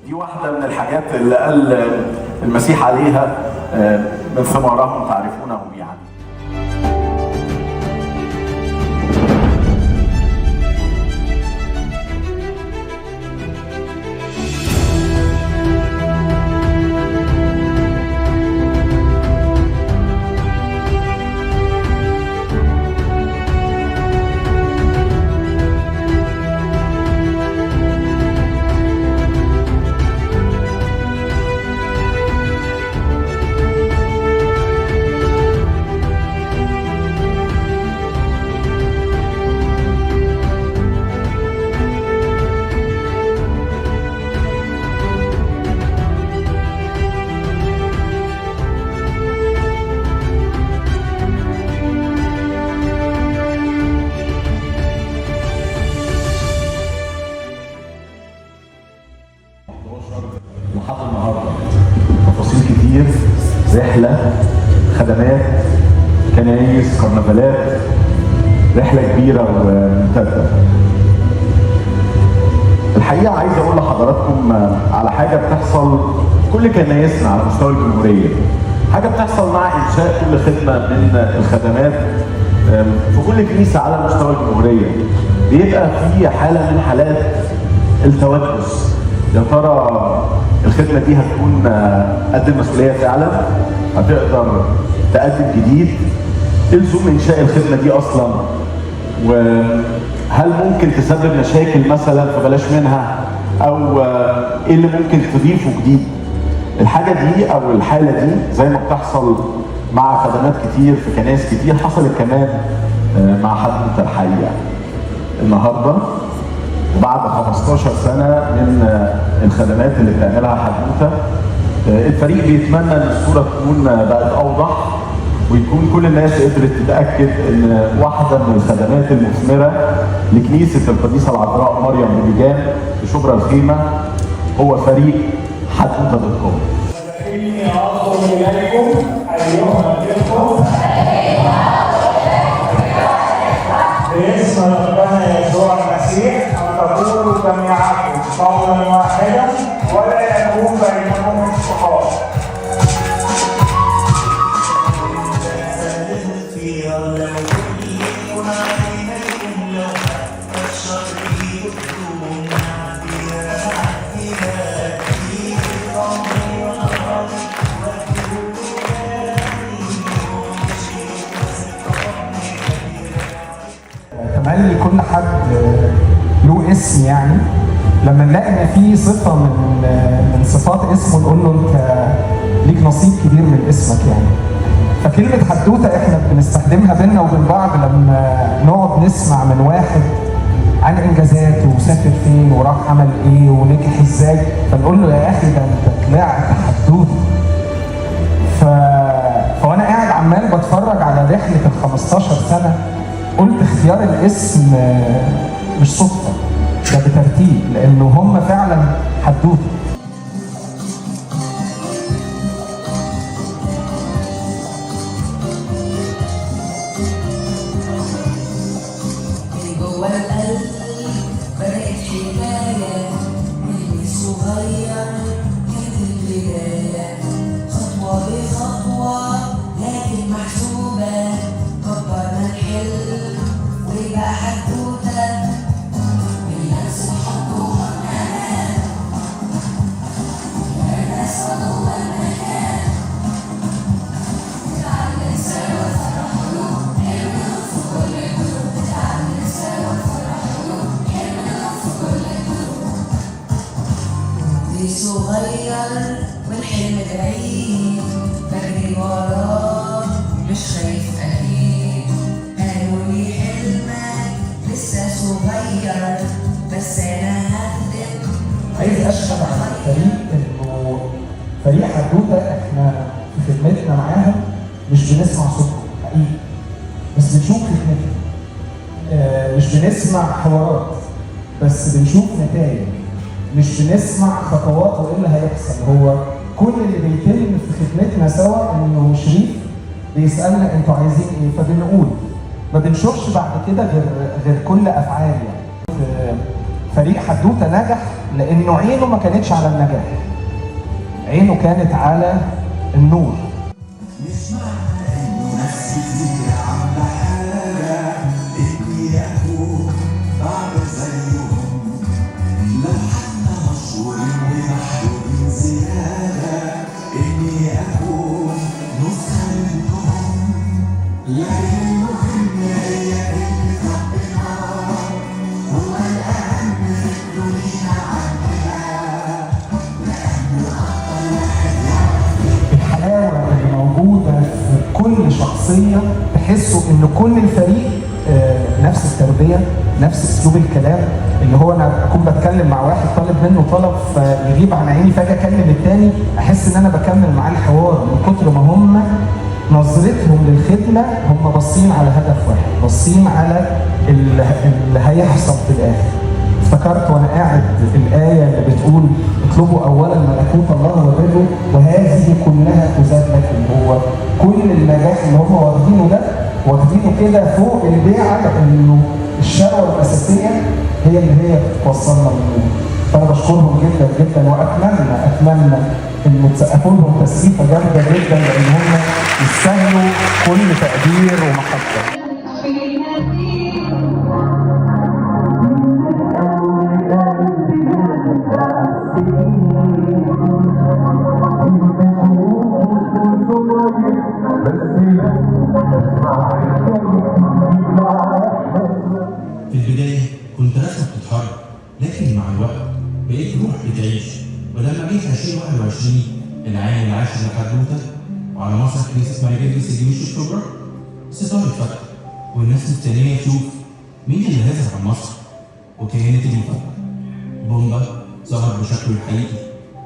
دي واحدة من الحاجات اللي قال المسيح عليها من ثمارهم تعرفونهم يعني. لحد النهارده تفاصيل كتير، رحله، خدمات، كنايس، كرنفالات، رحله كبيره وممتده. الحقيقه عايز اقول لحضراتكم على حاجه بتحصل كل كنايسنا على مستوى الجمهوريه، حاجه بتحصل مع انشاء كل خدمه من الخدمات في كل كنيسه على مستوى الجمهوريه. بيبقى في حاله من حالات التوجس. يا ترى الخدمه دي هتكون قد المسؤوليه فعلا؟ هتقدر تقدم جديد؟ ايه لزوم انشاء الخدمه دي اصلا؟ وهل ممكن تسبب مشاكل مثلا فبلاش منها؟ او ايه اللي ممكن تضيفه جديد؟ الحاجه دي او الحاله دي زي ما بتحصل مع خدمات كتير في كنائس كتير حصلت كمان مع حدوته الحقيقه. النهارده وبعد 15 سنه من الخدمات اللي بتعملها حدوته، الفريق بيتمنى ان الصوره تكون بقت اوضح، ويكون كل الناس قدرت تتاكد ان واحده من الخدمات المثمره لكنيسه القديسه العذراء مريم بلجان في شبرا الخيمه هو فريق حدوته.com. إني أطلب إليكم أيها الإخوة باسم ربنا يسوع المسيح أن تكونوا جميعكم قولا واحدا ولا يكون بينكم انشقاق. تملي كل حد له اسم، يعني لما نلاقي ان في صفه من صفات اسمه نقول له انت ليك نصيب كبير من اسمك يعني. فكلمه حدوته احنا بنستخدمها بينا وبين بعض لما نقعد نسمع من واحد عن انجازاته وسافر فين وراح عمل ايه ونجح ازاي، فنقول له يا اخي ده انت طلعت حدوته. فانا قاعد عمال بتفرج على رحله ال 15 سنه، قلت اختيار الاسم مش صدفه، ده بترتيب، لانه هم فعلا حدوته. جوه القلب بدأت حكاية من صغير كانت البداية، خطوة بخطوة لكن محسوبة، كبرنا الحلم ويبقى حدوتة بالناس حطوها مكان، الناس خدوها مكان، نتعلم سوا فرح قلوب نعمل في كل قلوب، نتعلم سوا فرح قلوب نعمل في كل قلوب. كنت صغير والحلم بعيد بجري وراه مش خايف أكيد، قالوا لي حلمك لسه صغير بس أنا هخدم. عايز اشهد على الفريق انه فريق حدوته احنا في خدمتنا معاهم مش بنسمع صوتهم حقيقي، بس بنشوف خدمتهم. مش بنسمع حوارات بس بنشوف نتائج، مش بنسمع خطوات وايه اللي هيحصل. هو كل اللي بيتم في خدمتنا سوا انه شريف بيسالنا انتوا عايزين ايه فبنقول، ما بنشوفش بعد كده غير كل افعال. يعني فريق حدوته نجح لانه عينه ما كانتش على النجاح، عينه كانت على النور. مش معنى انه ناس كتير عامله حاجه اني اكون بعمل زيهم، لو حتى مشهورين ومحبوبين زياده اني اكون نسخه منهم، لكن المهم هي كلمه ربنا هو الاهم في الدنيا عندنا، لانه اكتر واحد الحلاوه اللي موجوده في كل شخصيه، تحسوا ان كل الفريق نفس التربيه، نفس اسلوب الكلام، اللي هو انا اكون بتكلم مع واحد طالب منه طلب فيغيب عن عيني فجاه اكلم التاني احس ان انا بكمل معاه الحوار من كتر ما هم نظرتهم للخدمه، هم باصين على هدف واحد، باصين على اللي هيحصل في الاخر. افتكرت وانا قاعد الايه اللي بتقول اطلبوا اولا ملكوت الله وبره وهذه كلها تزاد لكم. هو كل النجاح اللي هم واخدينه ده واخدينه كده فوق البيعه، لانه الشهوه الاساسيه هي اللي هي بتوصلنا للنور. فانا بشكرهم جدا جدا، واتمنى انه تسقفوا لهم تسقيفه جامده جدا، لان هم يستاهلوا كل تقدير ومحبه. في البداية كنت راسك بتتحرك، لكن مع الوقت بقيت روح بتعيش. ولما جيت 2021 العام العاشر لحدوتة وعلى مسرح كنيسة ماري جرجس الجيش الكبرى، ستار اتفتح والناس مستنية تشوف مين اللي هيظهر على المسرح. وكانت المفاجأة بومبا ظهر بشكله الحقيقي،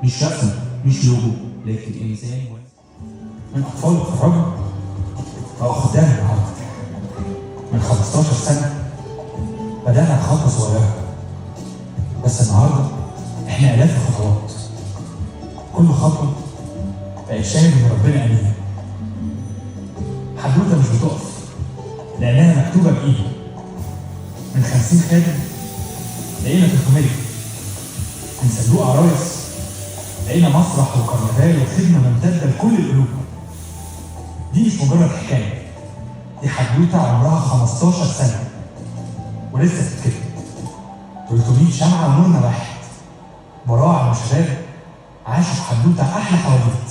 مش رسم مش لوجو، لكن إنسان من أطفال التخرج أو خدام العرض. من 15 سنة بدأنا بخطوة صغيرة، بس النهاردة إحنا آلاف الخطوات. كل خطوة بقت شاهد إن ربنا أمين. حدوتة مش بتقف لأنها مكتوبة بإيده. من 50 خادم لقينا 300، من صندوق عرايس لقينا مسرح وكرنفال وخدمة ممتدة لكل القلوب. دي مش مجرد حكاية، دي حدوتة عمرها 15 سنة ولسه بتتكتب. 300 شمعة ونورنا واحد، براعم وشباب عاشوا في حدوتة أحلى حواديت.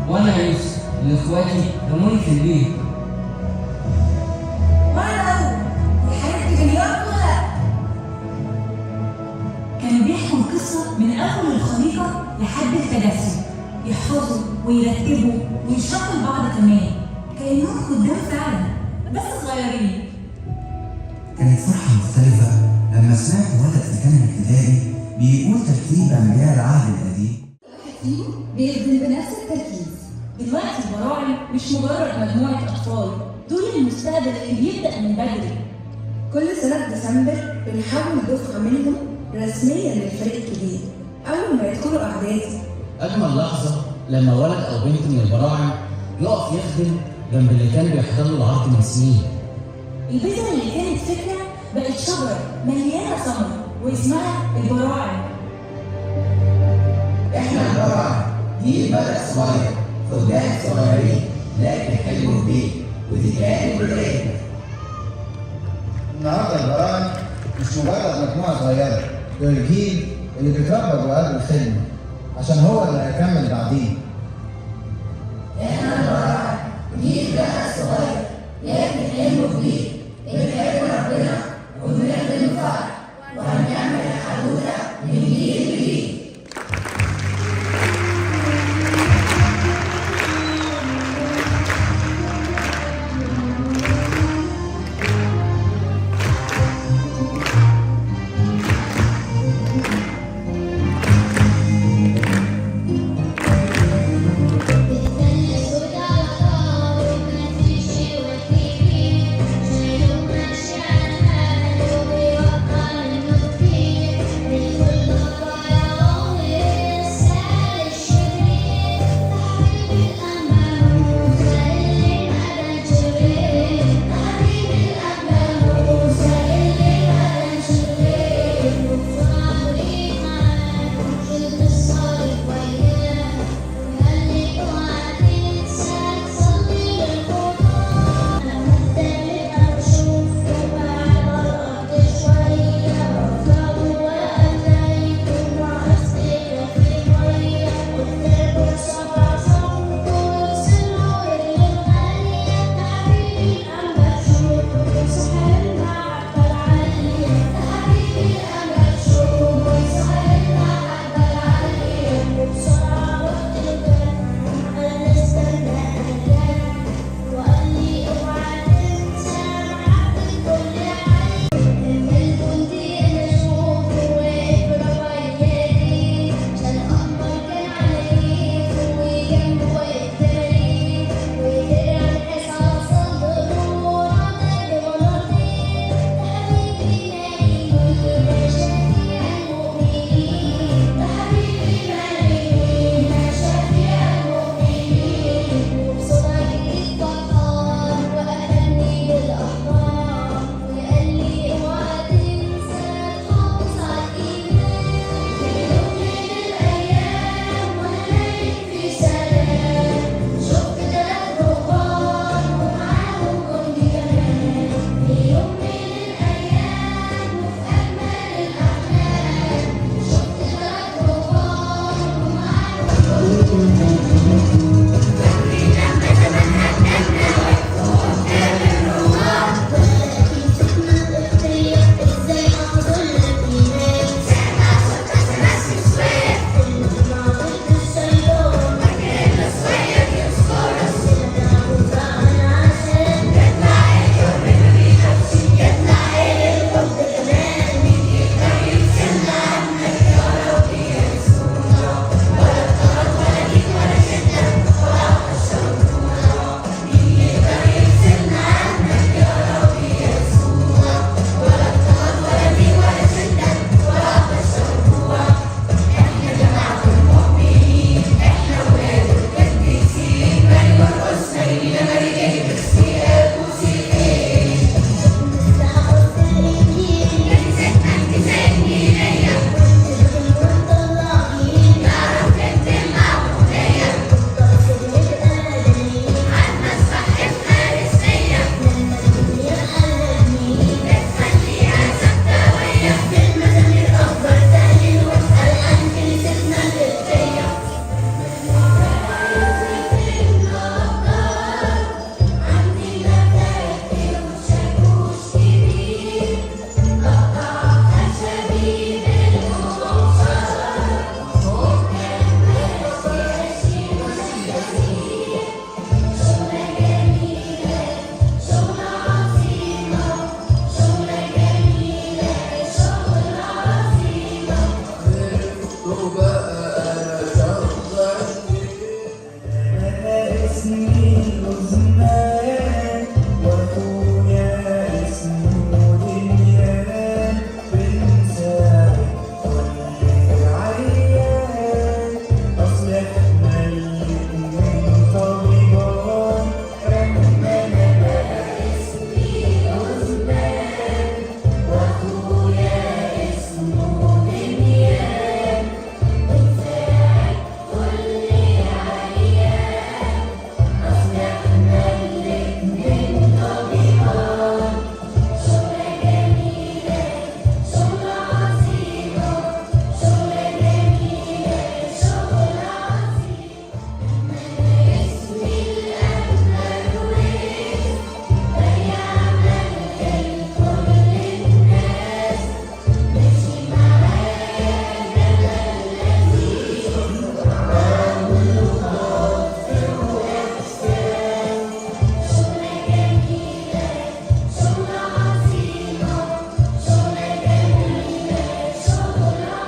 وانا يوسف لاخواتي رموني في البيت. وانا الحاجات دي جنيات ولا كانوا بيحكوا القصة من أول الخليقة لحد التجسد، يحفظوا ويرتبوا ويشرحوا لبعض كمان، كأنهم خدام فعلا بس صغيرين. كانت فرحة مختلفة لما سمعت ولد في تانية ابتدائي بيقول ترتيب أنبياء العهد القديم بيخدم بنفس التركيز. دلوقتي البراعم مش مجرد مجموعة أطفال، دول المستقبل اللي بيبدأ من بدري. كل سنة في ديسمبر بنحول دفعة منهم رسميا للفريق الكبير أول ما يدخلوا أعدادي. أجمل لحظة لما ولد أو بنت من البراعم يقف يخدم جنب اللي كان بيحضر له العرض من سنين. البذرة اللي كانت فكرة بقت شجرة مليانة ثمر واسمها البراعم. احنا البراعم دي بدأ صغير، خدام صغيرين لكن حلو كبير، ودي كانت بدايتنا. النهارده البراعم مش مجرد مجموعة صغيرة، دول الجيل اللي بيتربى جوه قلب الخدمة عشان هو اللي هيكمل بعدين. احنا البراعم جيل بدأ صغير لكن حلمه كبير، بنحب ربنا وبنخدم الفرح وهنعمل الحدوتة من جيل لجيل. بتستنى صوت على طول وتنسيش وتجيبي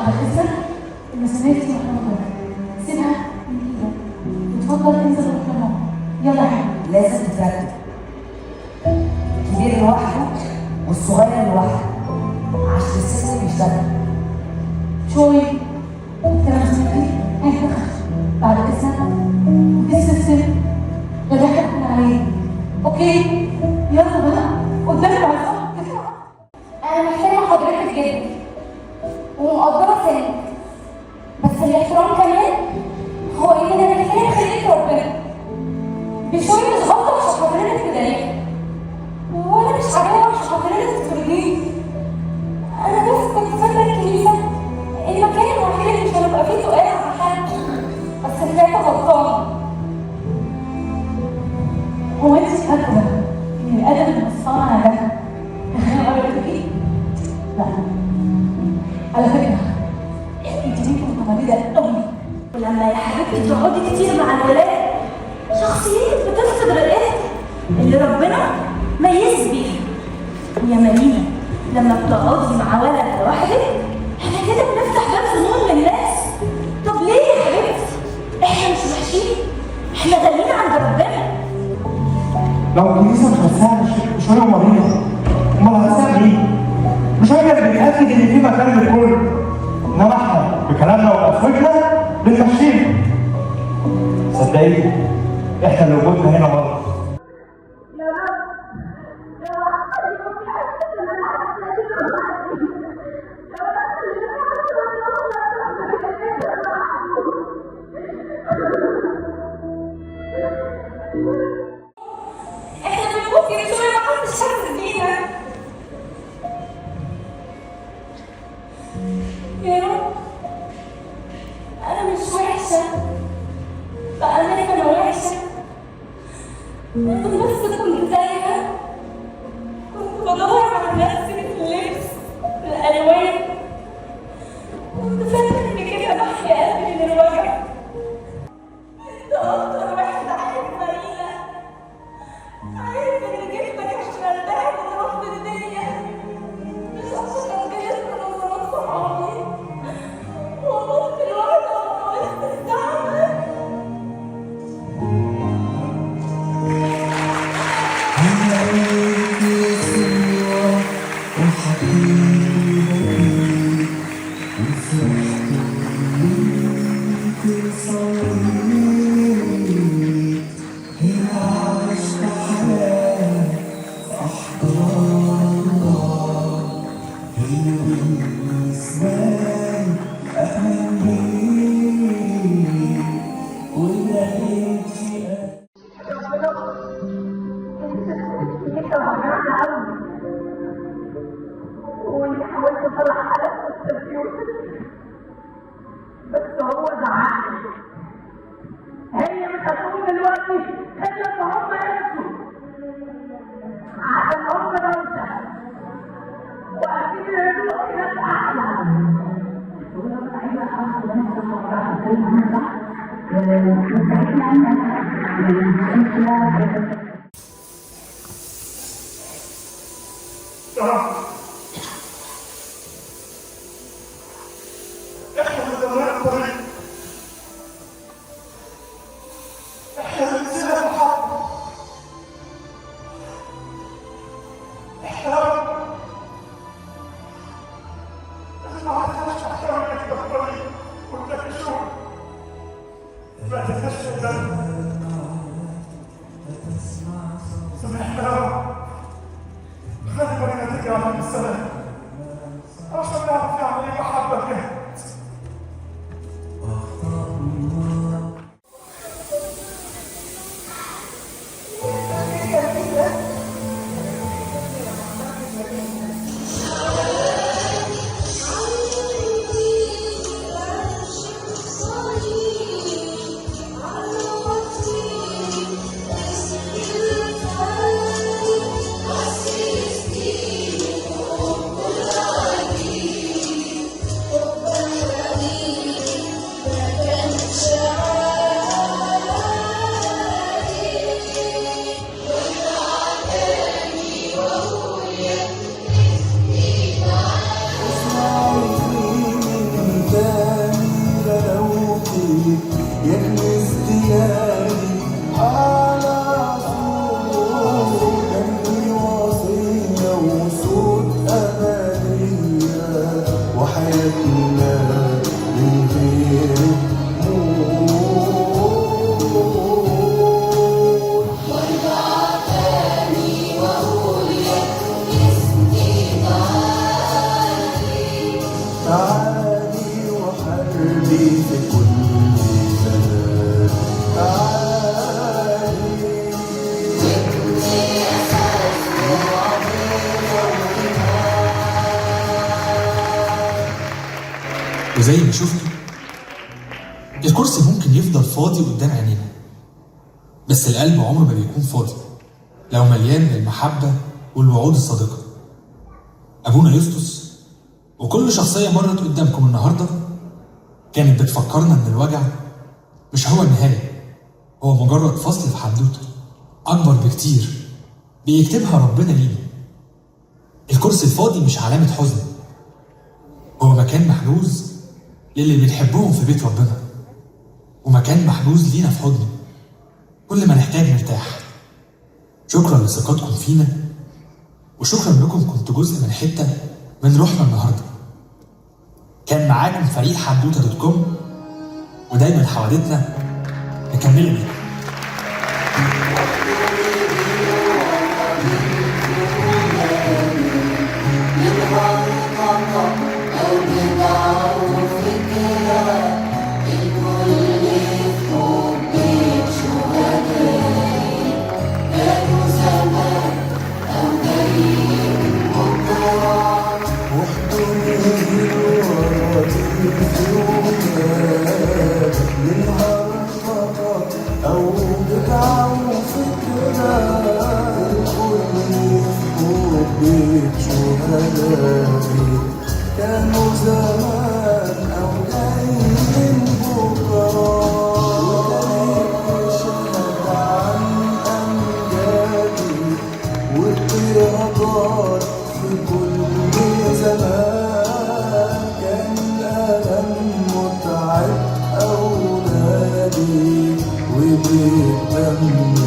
بعد إذنك المسامير دي محمودة، سيبها من إيدك وتفضل انزل روح لماما. يلا يا حبيبي. لازم تترتب، الكبير لوحده والصغير لوحده عشان السيستم يشتغل. شوي الكلام ده هيفخ بعد إذنك السيستم ده ضحكنا عليه. أوكي يلا بقى قدامك على الصح. أنا محترمة حضرتك جدا ومقدرة سنك، بس الاحترام كمان هو إن أنا محترم خلقة ربنا. بشوية مش غلطة عشان حضرتك تضايقني، وأنا مش عارفة عشان حضرتك تطردني. أنا بس كنت فاكرة الكنيسة المكان الوحيد اللي مش هنبقى فيه سؤال عن حد، بس طلعت غلطانة. هو انت فاكره ان الادب المصطنع ده احنا غيرت فيه؟ لا على فكره انت بنت متمرده قوي، ولما يا حبيبتي تقعدي كتير مع الولاد شخصيتك بتفقد رقتها اللي ربنا ميز بيها. ويا مارينا لما بتقعدي مع ولد لوحدك احنا كده بنفتح باب ظنون للناس. طب ليه يا حبيبتي؟ احنا مش وحشين، احنا غاليين عند ربنا. لو الكنيسه مش هتساعد شويه مريضه، امال هتساعد ايه؟ مش هي اللي بتاكد ان في مكان للكل، انما احنا بكلامنا وافواجنا بنمشيها. صدقيني احنا اللي وجودنا هنا غلط. يا رب لو حصل يكون في حاجه احنا بنموت كده شويه ما حدش حاسس بينا. يا رب انا مش وحشه، بأمانة انا وحشه، انا بس كنت تايهه، كنت بدور على نفسي في اللبس في الالوان، كنت فاكره ان كده بحكي قلبي من الوجع. انت اكتر واحد عارف مارينا، عارف ان جسمك عشان ارتاح وتروح في الدنيا، مش عشان انجلس من نظرات صحابي وابص الوردة وسط الزعمة. وانت حاولت تصلح حالك بس هو زعلني. هي مش هتقوم دلوقتي الا لما هم يمشوا عشان هم موتى، واكيد يرجعوا الى الاحلى. احنا بنضيع الطريق، احنا بنسيب الحق، احنا ما عرفناش نحترم الطريق والتكشف، ما تنساش الذنب. سامحنا يا رب، خلي بالنا ترجع من وزي ما شفتوا الكرسي ممكن يفضل فاضي قدام عينينا، بس القلب عمره ما بيكون فاضي لو مليان بالمحبة والوعود الصادقة. أبونا يسطس وكل شخصية مرت قدامكم النهاردة كانت بتفكرنا إن الوجع مش هو النهاية، هو مجرد فصل في حدوتة أكبر بكتير بيكتبها ربنا لينا. الكرسي الفاضي مش علامة حزن، هو مكان محجوز للي بنحبهم في بيت ربنا، ومكان محجوز لينا في حضنه كل ما نحتاج نرتاح. شكرا لثقتكم فينا، وشكرا لكم كنتوا جزء من حتة من روحنا النهارده. كان معاكم فريق حدوتة.com، ودايما حوادثنا مكملة بيكم. أو بدعة وفكرة الكل يفكوا بيت شهدائي كانوا زمان أو جايين بكرة وتاريخ يشهد عن أمجادي والقيادات في كل زمان. كان الألم متعب أولادي وبالدم